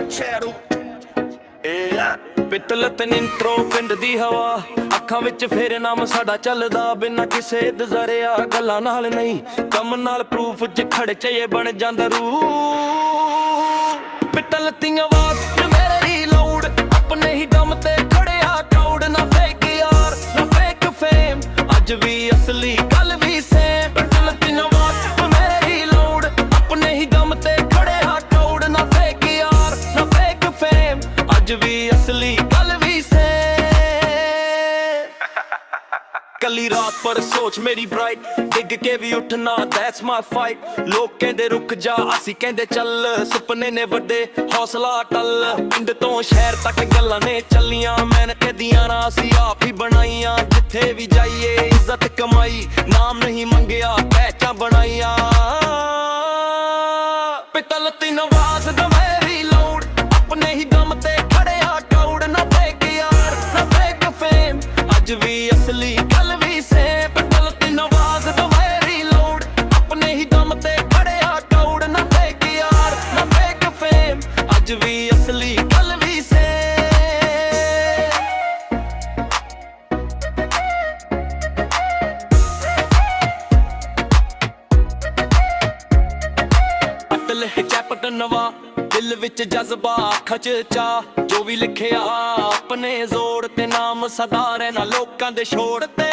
ਚੈਰੂ ਪਿੱਤਲ ਤੇ ਨਿੰਟਰੋ ਪਿੰਡ ਦੀ ਹਵਾ ਅੱਖਾਂ ਵਿੱਚ ਫੇਰ ਨਾਮ ਸਾਡਾ ਚੱਲਦਾ ਬਿਨਾਂ ਕਿਸੇ ਦਜ਼ਰਿਆ ਗੱਲਾਂ ਨਾਲ ਨਹੀਂ ਕੰਮ ਨਾਲ ਪ੍ਰੂਫ ਚ ਖੜਚੇ ਬਣ ਜਾਂਦਾ ਰੂ ਪਿੱਤਲ ਦੀਆਂ ਆਵਾਜ਼ ਮੇਰੇ ਹੀ ਲਾਊਡ ਆਪਣੇ ਹੀ ਦਮ ਤੇ ਖੜਿਆ ਕਰਾਊਡ ਨਾ ਫੇਕ ਯਾਰ ਨਾ ਫੇਕ ਫੇਮ ਅੱਜ ਵੀ ਅਸਲੀ ਗੱਲ ਵੀ ਸੇਮ ਪਿੱਤਲ ਦੀਆਂ ਆਵਾਜ਼ ਮੇਰੇ ਹੀ ਲਾਊਡ ਆਪਣੇ ਹੀ ਦਮ ਤੇ ਖੜਿਆ ਕਰਾਊਡ ਨਾ ਫੇਕ ਯਾਰ ਨਾ ਫੇਕ ਫੇਮ ਅੱਜ ਵੀ ਅਸਲੀ ਗੱਲ ਵੀ ਸੇ ਕੱਲੀ ਰਾਤ ਪਰ ਸੋਚ ਮੇਰੀ ਬ੍ਰਾਈਟ ਡਿੱਗ ਕੇ ਵੀ ਉੱਠਣਾ ਦੈਟਸ ਮਾਈ ਫਾਈਟ ਲੋਕ ਕਹਿੰਦੇ ਰੁਕ ਜਾ ਅਸੀਂ ਕਹਿੰਦੇ ਚੱਲ ਸੁਪਨੇ ਨੇ ਵੱਡੇ ਹੌਸਲਾ ਟੱਲ ਪਿੰਡ ਤੋਂ ਸ਼ਹਿਰ ਤੱਕ ਗੱਲਾਂ ਨੇ ਚੱਲੀਆਂ ਮਿਹਨਤ ਦੀਆਂ ਨਾ ਅਸੀਂ ਆਪ ਹੀ ਬਣਾਈਆਂ ਜਿੱਥੇ ਵੀ ਜਾਈਏ ਇੱਜ਼ਤ ਕਮਾਈ ਨਾਮ ਨਹੀਂ ਮੰਗਿਆ ਪਹਿਚਾਨ ਬਣਾਈਆਂ ਪਿੱਤਲ ਦੀ ਆਵਾਜ਼ ਦਾ ਮੇਰੀ ਲਾਊਡ ਆਪਣੇ ਹੀ ਦਮ ਤੇ ਖੜਿਆ ਕਰਾਊਡ ਨਾ ਫੇਕ ਯਾਰ ਨਾ ਫੇਕ ਫੇਮ ਅੱਜ ਵੀ ਅਸਲੀ ਗੱਲ ਵੀ ਸੇ ਪਿੱਤਲ ਦੀ ਆਵਾਜ਼ ਦਾ ਮੇਰੀ ਲਾਊਡ ਆਪਣੇ ਹੀ ਦਮ ਤੇ ਖੜਿਆ ਕਰਾਊਡ ਨਾ ਫੇਕ ਯਾਰ ਨਾ ਫੇਕ ਫੇਮ ਅੱਜ ਵੀ ਅਸਲੀ ਗੱਲ ਵੀ ਸੇ ਅਟਲ ਹੈ ਚੈਪਟਰ ਨਵਾਂ ਦਿਲ ਵਿੱਚ ਜਜ਼ਬਾ ਖਚ ਚਾ ਜੋ ਵੀ ਲਿਖਿਆ ਆਪਣੇ ਜ਼ੋਰ ਤੇ ਨਾਮ ਸਦਾ ਰਹਿਣਾ ਲੋਕਾਂ ਦੇ ਛੋੜ ਤੇ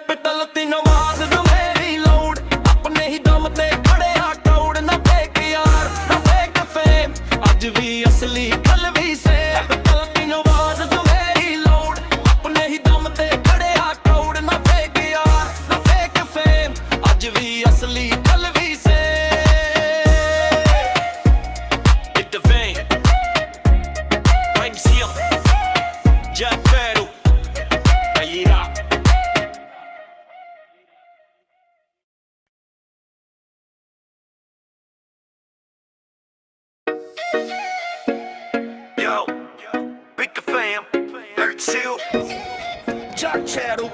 ਪਿੱਤਲ ਦੀ ਆਵਾਜ਼ ਦਾ ਮੇਰੀ ਲਾਊਡ ਆਪਣੇ ਹੀ ਦਮ ਤੇ ਖੜਿਆ ਕਰਾਊਡ ਨਾ ਫੇਕ ਯਾਰ ਨਾ ਫੇਕ ਫੇਮ ਅੱਜ ਵੀ ਅਸਲੀ ਗੱਲ ਵੀ ਸੇ ਪਿੱਤਲ ਦੀ ਆਵਾਜ਼ ਦਾ ਮੇਰੀ ਲਾਊਡ ਆਪਣੇ ਹੀ ਦਮ ਤੇ ਖੜਿਆ ਕਰਾਊਡ ਨਾ ਫੇਕ ਯਾਰ ਨਾ ਫੇਕ ਫੇਮ ਅੱਜ ਵੀ ਅਸਲੀ ਗੱਲ ਵੀ ਸੇ ਚੈਰੂ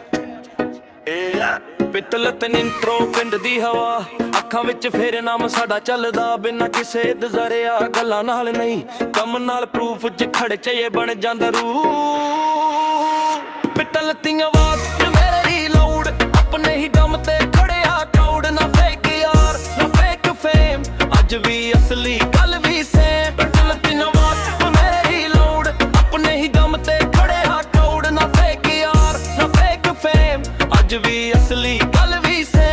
ਪਿੱਤਲ ਤੇ ਨਿੰਟਰੋ ਪਿੰਡ ਦੀ ਹਵਾ ਅੱਖਾਂ ਵਿੱਚ ਫੇਰ ਨਾਮ ਸਾਡਾ ਚੱਲਦਾ ਬਿਨਾਂ ਕਿਸੇ ਦਜ਼ਰਿਆ ਗੱਲਾਂ ਨਾਲ ਨਹੀਂ ਕੰਮ ਨਾਲ ਪ੍ਰੂਫ ਚ ਖੜਚੇ ਬਣ ਜਾਂਦਾ ਰੂ ਪਿੱਤਲ ਦੀਆਂ ਆਵਾਜ਼ ਮੇਰੇ ਹੀ ਲਾਊਡ ਆਪਣੇ ਹੀ ਦਮ ਤੇ ਖੜਿਆ ਕਰਾਊਡ ਨਾ ਫੇਕ ਯਾਰ ਨਾ ਫੇਕ ਫੇਮ ਅੱਜ ਵੀ ਅਸਲੀ ਗੱਲ ਵੀ ਸੇਮ ਪਿੱਤਲ ਦੀਆਂ ਆਵਾਜ਼ ਮੇਰੇ ਹੀ ਲਾਊਡ ਆਪਣੇ ਹੀ ਦਮ ਤੇ ਖੜਿਆ ਕਰਾਊਡ ਨਾ ਫੇਕ ਯਾਰ ਨਾ ਫੇਕ ਫੇਮ ਅੱਜ ਵੀ ਅਸਲੀ ਗੱਲ ਵੀ ਸੇ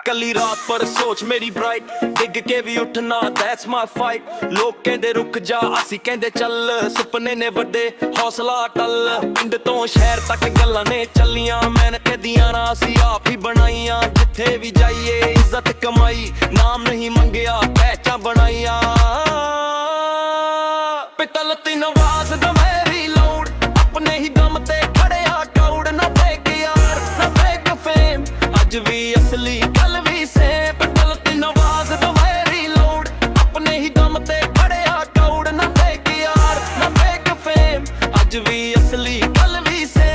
ਕੱਲੀ ਰਾਤ ਪਰ ਸੋਚ ਮੇਰੀ ਬ੍ਰਾਈਟ ਡਿੱਗ ਕੇ ਵੀ ਉੱਠਣਾ ਦੈਟਸ ਮਾਈ ਫਾਈਟ ਲੋਕ ਕਹਿੰਦੇ ਰੁਕ ਜਾ ਅਸੀਂ ਕਹਿੰਦੇ ਚੱਲ ਸੁਪਨੇ ਨੇ ਵੱਡੇ ਹੌਸਲਾ ਟੱਲ ਪਿੰਡ ਤੋਂ ਸ਼ਹਿਰ ਤੱਕ ਗੱਲਾਂ ਨੇ ਚੱਲੀਆਂ ਮਿਹਨਤ ਦੀਆਂ ਨਾ ਅਸੀਂ ਆਪ ਹੀ ਬਣਾਈਆਂ ਜਿੱਥੇ ਵੀ ਜਾਈਏ ਇੱਜ਼ਤ ਕਮਾਈ ਨਾਮ ਨਹੀਂ ਮੰਗਿਆ ਪਹਿਚਾਨ ਬਣਾਈਆਂ ਪਿੱਤਲ ਦੀ ਆਵਾਜ਼ ਦਾ ਮੇਰੀ ਲਾਊਡ ਆਪਣੇ ਹੀ ਦਮ ਤੇ ਖੜਿਆ ਕਰਾਊਡ ਨਾ ਫੇਕ ਯਾਰ ਨਾ ਫੇਕ ਫੇਮ ਅੱਜ ਵੀ ਅਸਲੀ ਗੱਲ ਵੀ ਸੇ ਪਿੱਤਲ ਦੀ ਆਵਾਜ਼ ਦਾ ਮੇਰੀ ਲਾਊਡ ਆਪਣੇ ਹੀ ਦਮ ਤੇ ਖੜਿਆ ਕਰਾਊਡ ਨਾ ਫੇਕ ਯਾਰ ਨਾ ਫੇਕ ਫੇਮ ਅੱਜ ਵੀ ਅਸਲੀ ਗੱਲ ਵੀ ਸੇ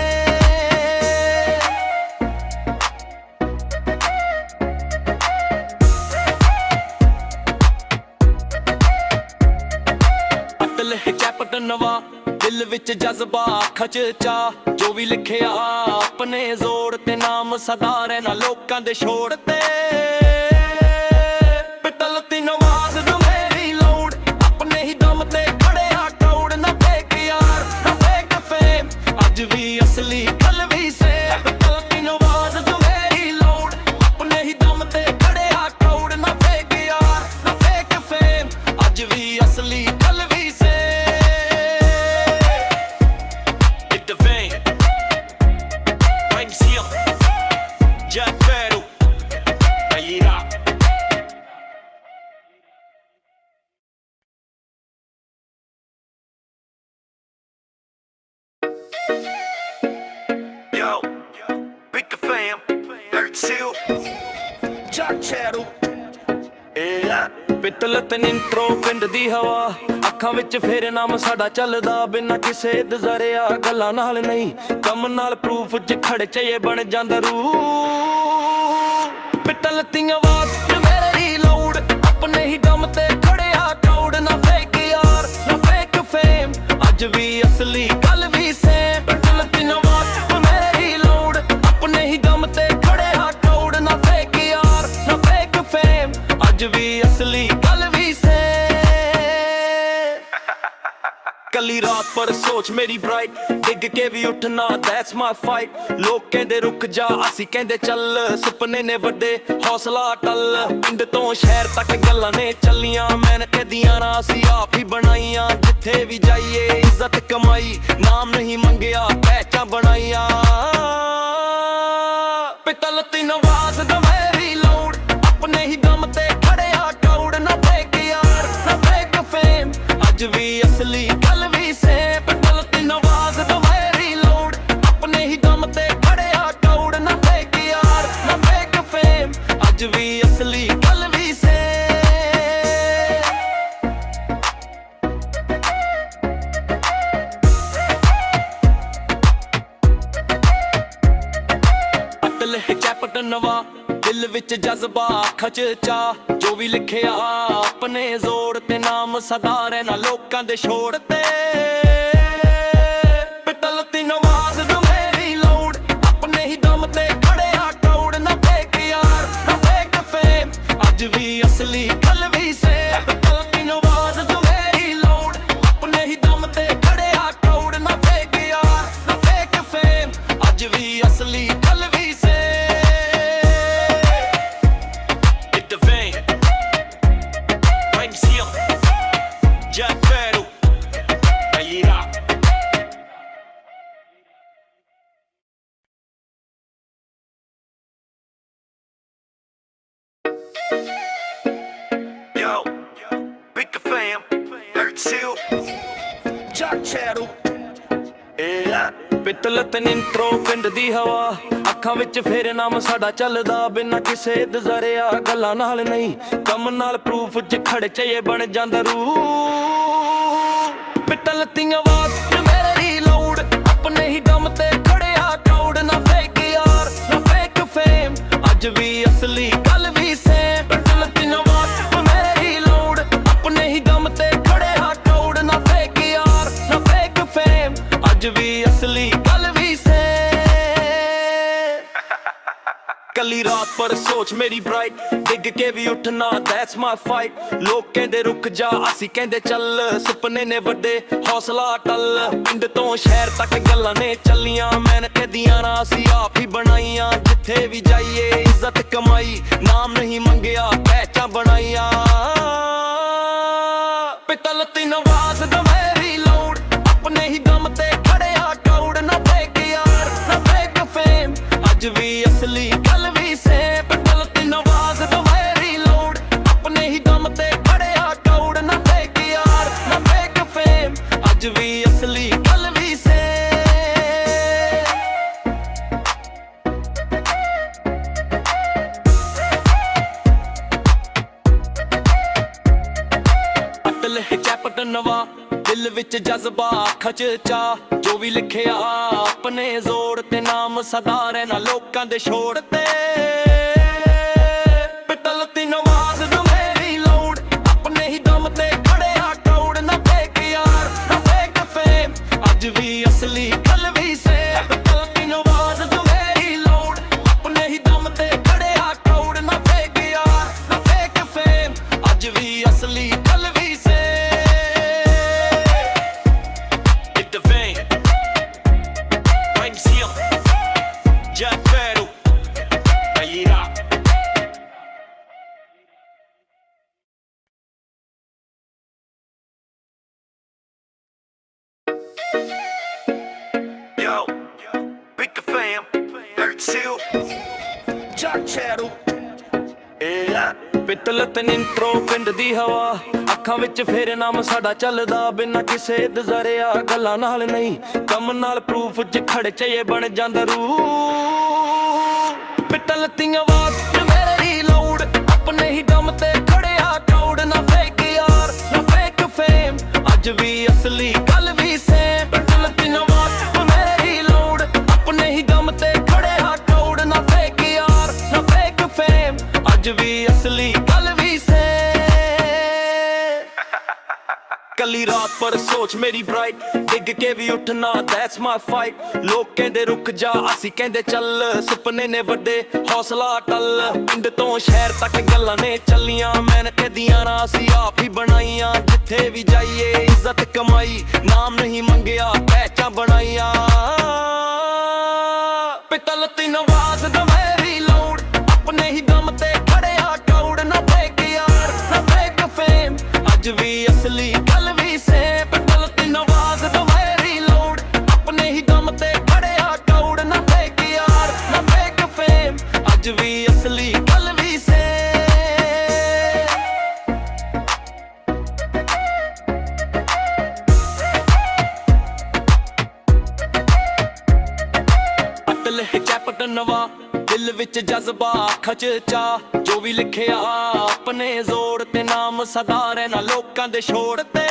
ਅਟਲ ਹੈ ਚੈਪਟਰ ਨਵਾਂ ਦਿਲ ਵਿੱਚ ਜਜ਼ਬਾ ਖਚ ਚਾ ਜੋ ਵੀ ਲਿਖਿਆ ਆਪਣੇ ਜ਼ੋਰ ਤੇ ਨਾਮ ਸਦਾ ਰਹਿਣਾ ਲੋਕਾਂ ਦੇ ਛੋੜ ਤੇ ਪਿੱਤਲ ਦੀ ਆਵਾਜ਼ ਦਾ ਮੇਰੀ ਲਾਊਡ ਆਪਣੇ ਹੀ ਦਮ ਤੇ ਖੜਿਆ ਕਰਾਊਡ ਨਾ ਫੇਕ ਯਾਰ ਨਾ ਫੇਕ ਫੇਮ ਅੱਜ ਵੀ ਅਸਲੀ ਗੱਲ ਵੀ ਸੇ ਪਿੱਤਲ ਦੀ ਆਵਾਜ਼ ਦਾ ਮੇਰੀ ਲਾਊਡ ਆਪਣੇ ਹੀ ਦਮ ਤੇ ਖੜਿਆ ਕਰਾਊਡ ਨਾ ਫੇਕ ਯਾਰ ਨਾ ਫੇਕ ਫੇਮ ਅੱਜ ਵੀ ਅਸਲੀ ਗੱਲ ਵੀ ਸੇ ਚੈਰੂ ਪਿੱਤਲ ਤੇ ਨਿੰਟਰੋ ਪਿੰਡ ਦੀ ਹਵਾ ਅੱਖਾਂ ਵਿੱਚ ਫੇਰ ਨਾਮ ਸਾਡਾ ਚੱਲਦਾ ਬਿਨਾਂ ਕਿਸੇ ਦਜ਼ਰਿਆ ਗੱਲਾਂ ਨਾਲ ਨਹੀਂ ਕੰਮ ਨਾਲ ਪ੍ਰੂਫ ਚ ਖੜਚੇ ਬਣ ਜਾਂਦਾ ਰੂ ਪਿੱਤਲ ਦੀਆਂ ਆਵਾਜ਼ ਮੇਰੇ ਹੀ ਲਾਊਡ अपने ही दम ते खड़िया क्राउड ना फेक यार ना फेक फेम अज भी असली गल भी सेम दिल दी नवाज मेरी लोड अपने ही दम ते खड़िया क्राउड ना फेक यार ना फेक फेम अज भी असली गल भी सेम कली रात पर सोच मेरी ब्राइट डिग के भी उठना दैट्स माई फाइट लोग कहंदे रुक जा असी कहंदे चल सुपने ने वड्डे हौसला टल पिंड तो शहर तक गल्लां ने चलियां मेहनत दियां ना असी आप ही बनाइयां जिथे भी जाइए इज्जत कमाई नाम नहीं मंगया पहचान बनाइया पितल ती नवाज द मेरी लोड अपने ही दम ते खड़िया क्राउड ना फेक यार ना फेक फेम अज भी असली गल भी सेम पितल ती नवाज द मेरी लोड अपने ही दम ते खड़िया क्राउड ना फेक यार ना फेक फेम अज भी असली गल भी सेम अटल चैपट नवा दिल विच जज्बा अखां च चा जो भी लिखिया अपने जोड़ ते नाम सदा रहना लोकां दे छोड़ ते पितल दी नवाज द मेरी लोड अपने ही दम ते खड़िया क्राउड ना फेक यार ना फेक फेम अज भी असली गल भी सेम पितल दी नवाज द मेरी लोड अपने ही दम ते खड़िया क्राउड ना फेक यार ना फेक फेम अज भी असली गल भी same Hit the vein, Frank Seal, Jack Peru, Ayira. Yo, Big the fam, Frank Seal, Jack Peru. ਪਿੱਤਲ ਤੇ ਨਿੰਟਰੋ ਪਿੰਡ ਦੀ ਹਵਾ ਅੱਖਾਂ ਵਿੱਚ ਫੇਰ ਨਾਮ ਸਾਡਾ ਚੱਲਦਾ ਬਿਨਾਂ ਕਿਸੇ ਦਜ਼ਰਿਆ ਗੱਲਾਂ ਨਾਲ ਨਹੀਂ ਕੰਮ ਨਾਲ ਪ੍ਰੂਫ ਚ ਖੜਚੇ ਬਣ ਜਾਂਦਾ ਰੂ ਪਿੱਤਲ ਦੀ ਆਵਾਜ਼ ਮੇਰੀ ਲੋਡ ਆਪਣੇ ਹੀ ਦਮ ਤੇ ਖੜਿਆ ਕਰਾਊਡ ਨਾ ਫੇਕ ਯਾਰ ਨਾ ਫੇਕ ਫੇਮ ਅੱਜ ਵੀ ਅਸਲੀ ਗੱਲ ਵੀ ਸੇਮ ਪਿੱਤਲ ਦੀ ਆਵਾਜ਼ ਮੇਰੀ ਲੋਡ ਆਪਣੇ ਹੀ ਦਮ ਤੇ ਖੜਿਆ ਕਰਾਊਡ ਨਾ ਫੇਕ ਯਾਰ ਨਾ ਫੇਕ ਫੇਮ ਅੱਜ ਵੀ ਅਸਲੀ ਗੱਲ ਵੀ ਸੇ कली रात पर सोच मेरी ब्राइट डिग के भी उठना दैट्स माई फाइट लोग कहंदे रुक जा असी कहंदे चल सुपने ने वड्डे हौसला टल पिंड तो शहर तक गल्लां ने चलियां मेहनत दियां ना असी आप ही बनाइयां जिथे भी जाइए इज्जत कमाई नाम नहीं मंगया पहचान बनाइया पितल ती नवाज द मेरी लोड अपने ही दम ते खड़िया क्राउड ना फेक यार ना फेक फेम अज भी असली गल भी सेम पितल ती नवाज द मेरी लोड अपने ही दम ते खड़िया क्राउड ना फेक यार ना फेक फेम अज भी असली गल भी सेम अटल चैपट नवा दिल विच जज्बा अखां च चा जो भी लिखिया अपने जोड़ ते नाम सदा रहना लोकां दे छोड़ ते पितल दी नवाज द मेरी लोड अपने ही दम ते खड़िया क्राउड ना फेक यार ना फेक फेम अज भी असली गल भी सेम पितल दी नवाज द मेरी लोड अपने ही दम ते खड़िया क्राउड ना फेक यार ना फेक फेम अज भी असली गल भी same Hit the vein, Frank Seal, Jack Peru, Ayira. Yo, Big the fam, Frank Seal, Jack Peru. ਪਿੱਤਲ ਤੇ ਨਿੰਟਰੋ ਪਿੰਡ ਦੀ ਹਵਾ ਅੱਖਾਂ ਵਿੱਚ ਫੇਰ ਨਾਮ ਸਾਡਾ ਚੱਲਦਾ ਬਿਨਾਂ ਕਿਸੇ ਦਜ਼ਰਿਆ ਗੱਲਾਂ ਨਾਲ ਨਹੀਂ ਕੰਮ ਨਾਲ ਪ੍ਰੂਫ ਚ ਖੜਚੇ ਬਣ ਜਾਂਦਾ ਰੂ ਪਿੱਤਲ ਦੀ ਆਵਾਜ਼ ਮੇਰੀ ਲੋਡ ਆਪਣੇ ਹੀ ਦਮ ਤੇ ਖੜਿਆ ਕਰਾਊਡ ਨਾ ਫੇਕ ਯਾਰ ਨਾ ਫੇਕ ਫੇਮ ਅਜ ਵੀ ਅਸਲੀ ਗੱਲ ਵੀ ਸੇਮ ਪਿੱਤਲ ਦੀ ਆਵਾਜ਼ ਮੇਰੀ ਲੋਡ ਆਪਣੇ ਹੀ ਦਮ ਤੇ ਖੜਿਆ ਕਰਾਊਡ ਨਾ ਫੇਕ ਯਾਰ ਨਾ ਫੇਕ ਫੇਮ ਅਜ ਵੀ ਅਸਲੀ ਗੱਲ ਵੀ ਸੇ ਕੱਲੀ ਰਾਤ ਪਰ ਸੋਚ ਮੇਰੀ ਬ੍ਰਾਈਟ ਡਿੱਗ ਕੇ ਵੀ ਉੱਠਣਾ that's my fight ਲੋਕ ਕਹਿੰਦੇ ਰੁਕ ਜਾ ਅਸੀਂ ਕਹਿੰਦੇ ਚੱਲ ਸੁਪਨੇ ਨੇ ਵੱਡੇ ਹੌਸਲਾ ਟੱਲ ਪਿੰਡ ਤੋਂ ਸ਼ਹਿਰ ਤੱਕ ਗੱਲਾਂ ਨੇ ਚੱਲੀਆਂ ਮਿਹਨਤ ਦੀਆਂ ਨਾ ਅਸੀਂ ਆਪ ਹੀ ਬਣਾਈਆਂ ਜਿੱਥੇ ਵੀ ਜਾਈਏ ਇੱਜ਼ਤ ਕਮਾਈ ਨਾਮ ਨਹੀਂ ਮੰਗਿਆ ਪਹਿਚਾਨ ਬਣਾਈਆਂ ਪਿੱਤਲ ਦੀ ਨਵਾਜ਼ ਦਾ ਮੇਰੀ ਲੋੜ ਆਪਣੇ ਹੀ ਦਮ ਤੇ ਖੜਿਆ ਕੌੜ ਨਾ ਫੇਕ ਯਾਰ ਨਾ ਫੇਕ ਫੇਮ ਅੱਜ ਵੀ ਅਸਲੀ ਗੱਲ ਵੀ ਸੇ ਪਿੱਤਲ ਦੀ ਨਵਾਜ਼ ਦਾ ਮੇਰੀ ਲੋੜ ਆਪਣੇ ਹੀ ਦਮ ਤੇ ਖੜਿਆ ਕੌੜ ਨਾ ਫੇਕ ਯਾਰ ਨਾ ਫੇਕ ਫੇਮ ਅੱਜ ਵੀ ਅਸਲੀ ਗੱਲ ਵੀ ਸੇ ਅਟਲ ਹੈ ਚੈਪਟਰ ਨਵਾਂ ਦਿਲ ਵਿੱਚ ਜਜ਼ਬਾ ਅੱਖਾਂ 'ਚ ਚਾਹ ਜੋ ਵੀ ਲਿਖਿਆ ਆਪਣੇ ਜ਼ੋਰ ਤੇ ਨਾਮ ਸਦਾ ਰਹਿਣਾ ਲੋਕਾਂ ਦੇ ਛੋੜ ਤੇ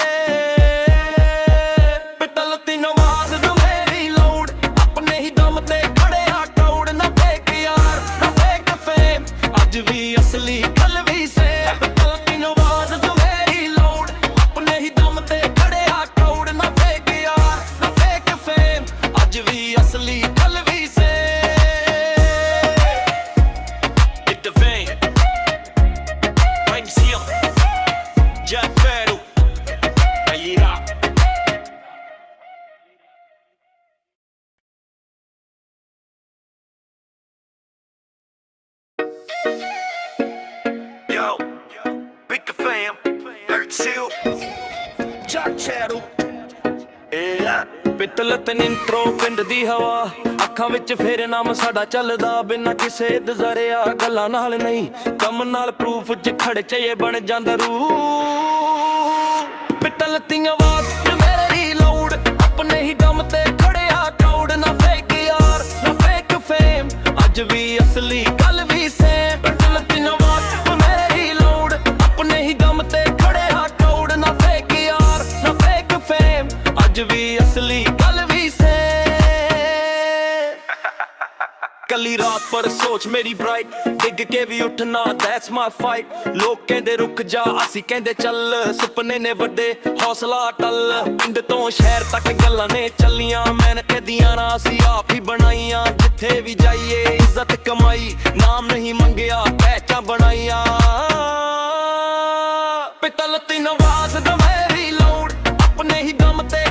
ਪਿੱਤਲ ਦੀ ਨਵਾਜ਼ ਨੂੰ ਮੇਰੀ ਲੋੜ ਆਪਣੇ ਹੀ ਦਮ ਤੇ ਖੜਿਆ ਕੌੜ ਨਾ ਫੇਕ ਯਾਰ ਨਾ ਫੇਕ ਫੇਮ ਅੱਜ ਵੀ ਅਸਲੀ ਗੱਲ ਵੀ ਸੇ ਪਿੱਤਲ ਦੀ ਨਵਾਜ਼ ਨੂੰ ਮੇਰੀ ਲੋੜ ਆਪਣੇ ਹੀ ਦਮ ਤੇ ਖੜਿਆ ਕੌੜ ਨਾ ਫੇਕ ਯਾਰ ਨਾ ਫੇਕ ਫੇਮ ਅੱਜ ਵੀ ਅਸਲੀ ਗੱਲ ਵੀ ਸੇ ਪਿੱਤਲ ਤੇ ਨਿੰਟਰੋ ਪਿੰਡ ਦੀ ਹਵਾ ਅੱਖਾਂ ਵਿੱਚ ਫੇਰ ਨਾਮ ਸਾਡਾ ਚੱਲਦਾ ਬਿਨਾਂ ਕਿਸੇ ਦਜ਼ਰਿਆ ਗੱਲਾਂ ਨਾਲ ਨਹੀਂ ਕੰਮ ਨਾਲ ਪ੍ਰੂਫ ਚ ਖੜਚੇ ਬਣ ਜਾਂਦਾ ਰੂ ਪਿੱਤਲ ਦੀ ਆਵਾਜ਼ ਮੇਰੀ ਲੋੜ ਆਪਣੇ ਹੀ ਦਮ ਤੇ ਖੜਿਆ ਕੌੜ ਨਾ ਫੇਕ ਯਾਰ ਨਾ ਫੇਕ ਫੇਮ ਅੱਜ ਵੀ ਅਸਲੀ ਗੱਲ ਵੀ ਸੇਮ ਪਿੱਤਲ ਦੀ ਆਵਾਜ਼ ਮੇਰੀ ਲੋੜ ਆਪਣੇ ਹੀ ਦਮ ਤੇ ਖੜਿਆ ਕੌੜ ਨਾ ਫੇਕ ਯਾਰ ਨਾ ਫੇਕ ਫੇਮ ਅੱਜ ਵੀ ਅਸਲੀ ਗੱਲ ਵੀ ਸੇ ਕੱਲੀ ਰਾਤ ਪਰ ਸੋਚ ਮੇਰੀ ਬ੍ਰਾਈਟ ਡਿੱਗ ਕੇ ਵੀ ਉੱਠਣਾ that's my fight ਲੋਕ ਕਹਿੰਦੇ ਰੁਕ ਜਾ ਅਸੀਂ ਕਹਿੰਦੇ ਚੱਲ ਸੁਪਨੇ ਨੇ ਵੱਡੇ ਹੌਸਲਾ ਟੱਲ ਪਿੰਡ ਤੋਂ ਸ਼ਹਿਰ ਤੱਕ ਗੱਲਾਂ ਨੇ ਚੱਲੀਆਂ ਮਿਹਨਤ ਦੀਆਂ ਨਾ ਅਸੀਂ ਆਪ ਹੀ ਬਣਾਈਆਂ ਜਿੱਥੇ ਵੀ ਜਾਈਏ ਇੱਜ਼ਤ ਕਮਾਈ ਨਾਮ ਨਹੀਂ ਮੰਗਿਆ ਪਹਿਚਾਨ ਬਣਾਈਆਂ ਪਿੱਤਲ ਦੀ ਨਵਾਜ਼ ਦਾ ਮੇਰੀ ਲੋੜ ਆਪਣੇ ਹੀ ਦਮ ਤੇ